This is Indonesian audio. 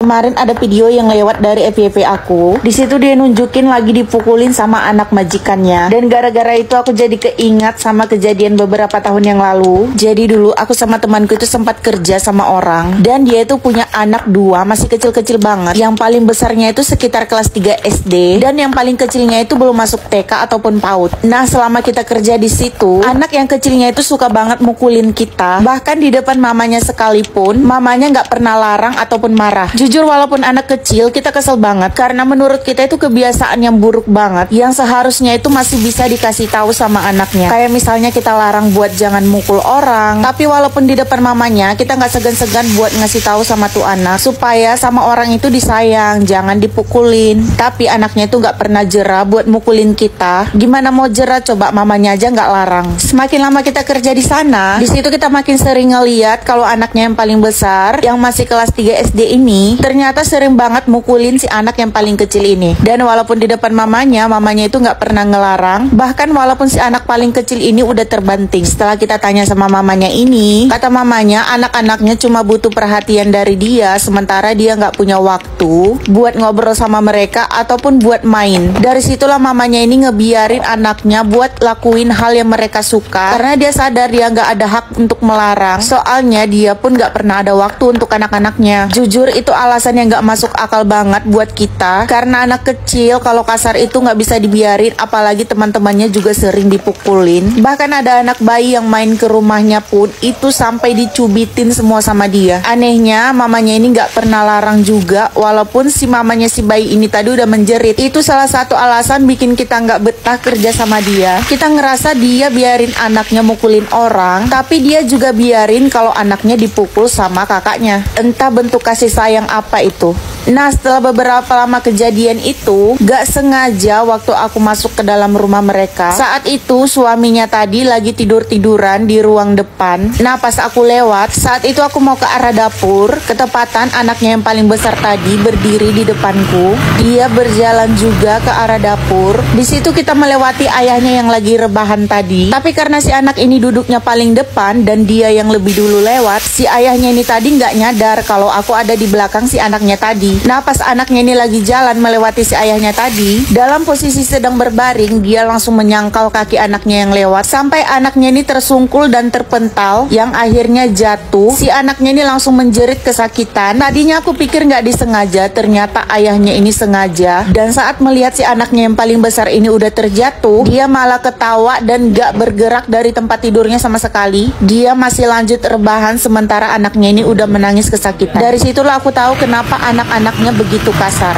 Kemarin ada video yang lewat dari FYP aku. Di situ dia nunjukin lagi dipukulin sama anak majikannya. Dan gara-gara itu aku jadi keingat sama kejadian beberapa tahun yang lalu. Jadi dulu aku sama temanku itu sempat kerja sama orang. Dan dia itu punya anak dua, masih kecil-kecil banget. Yang paling besarnya itu sekitar kelas 3 SD. Dan yang paling kecilnya itu belum masuk TK ataupun PAUD. Nah, selama kita kerja di situ, anak yang kecilnya itu suka banget mukulin kita. Bahkan di depan mamanya sekalipun, mamanya nggak pernah larang ataupun marah. Jujur walaupun anak kecil kita kesel banget karena menurut kita itu kebiasaan yang buruk banget yang seharusnya itu masih bisa dikasih tahu sama anaknya. Kayak misalnya kita larang buat jangan mukul orang, tapi walaupun di depan mamanya kita nggak segan-segan buat ngasih tahu sama tuh anak supaya sama orang itu disayang, jangan dipukulin. Tapi anaknya itu nggak pernah jera buat mukulin kita. Gimana mau jera coba, mamanya aja nggak larang. Semakin lama kita kerja di sana, di situ kita makin sering ngeliat kalau anaknya yang paling besar yang masih kelas 3 SD ini ternyata sering banget mukulin si anak yang paling kecil ini. Dan walaupun di depan mamanya itu nggak pernah ngelarang. Bahkan walaupun si anak paling kecil ini udah terbanting. Setelah kita tanya sama mamanya ini, kata mamanya anak-anaknya cuma butuh perhatian dari dia, sementara dia nggak punya waktu buat ngobrol sama mereka ataupun buat main. Dari situlah mamanya ini ngebiarin anaknya buat lakuin hal yang mereka suka, karena dia sadar dia nggak ada hak untuk melarang. Soalnya dia pun nggak pernah ada waktu untuk anak-anaknya. Jujur itu alasan yang gak masuk akal banget buat kita, karena anak kecil kalau kasar itu gak bisa dibiarin, apalagi teman-temannya juga sering dipukulin. Bahkan ada anak bayi yang main ke rumahnya pun itu sampai dicubitin semua sama dia. Anehnya mamanya ini gak pernah larang juga, walaupun si mamanya si bayi ini tadi udah menjerit. Itu salah satu alasan bikin kita gak betah kerja sama dia. Kita ngerasa dia biarin anaknya mukulin orang, tapi dia juga biarin kalau anaknya dipukul sama kakaknya. Entah bentuk kasih sayang apa itu. Nah, setelah beberapa lama kejadian itu, gak sengaja waktu aku masuk ke dalam rumah mereka, saat itu suaminya tadi lagi tidur-tiduran di ruang depan. Nah, pas aku lewat, saat itu aku mau ke arah dapur, ketepatan anaknya yang paling besar tadi berdiri di depanku. Dia berjalan juga ke arah dapur. Di situ kita melewati ayahnya yang lagi rebahan tadi. Tapi karena si anak ini duduknya paling depan dan dia yang lebih dulu lewat, si ayahnya ini tadi gak nyadar kalau aku ada di belakang si anaknya tadi. Nah, pas anaknya ini lagi jalan melewati si ayahnya tadi, dalam posisi sedang berbaring, dia langsung menyangkal kaki anaknya yang lewat sampai anaknya ini tersungkul dan terpental, yang akhirnya jatuh. Si anaknya ini langsung menjerit kesakitan. Tadinya aku pikir nggak disengaja, ternyata ayahnya ini sengaja. Dan saat melihat si anaknya yang paling besar ini udah terjatuh, dia malah ketawa dan nggak bergerak dari tempat tidurnya sama sekali. Dia masih lanjut rebahan sementara anaknya ini udah menangis kesakitan. Dari situlah aku tahu kenapa anak-anaknya begitu kasar.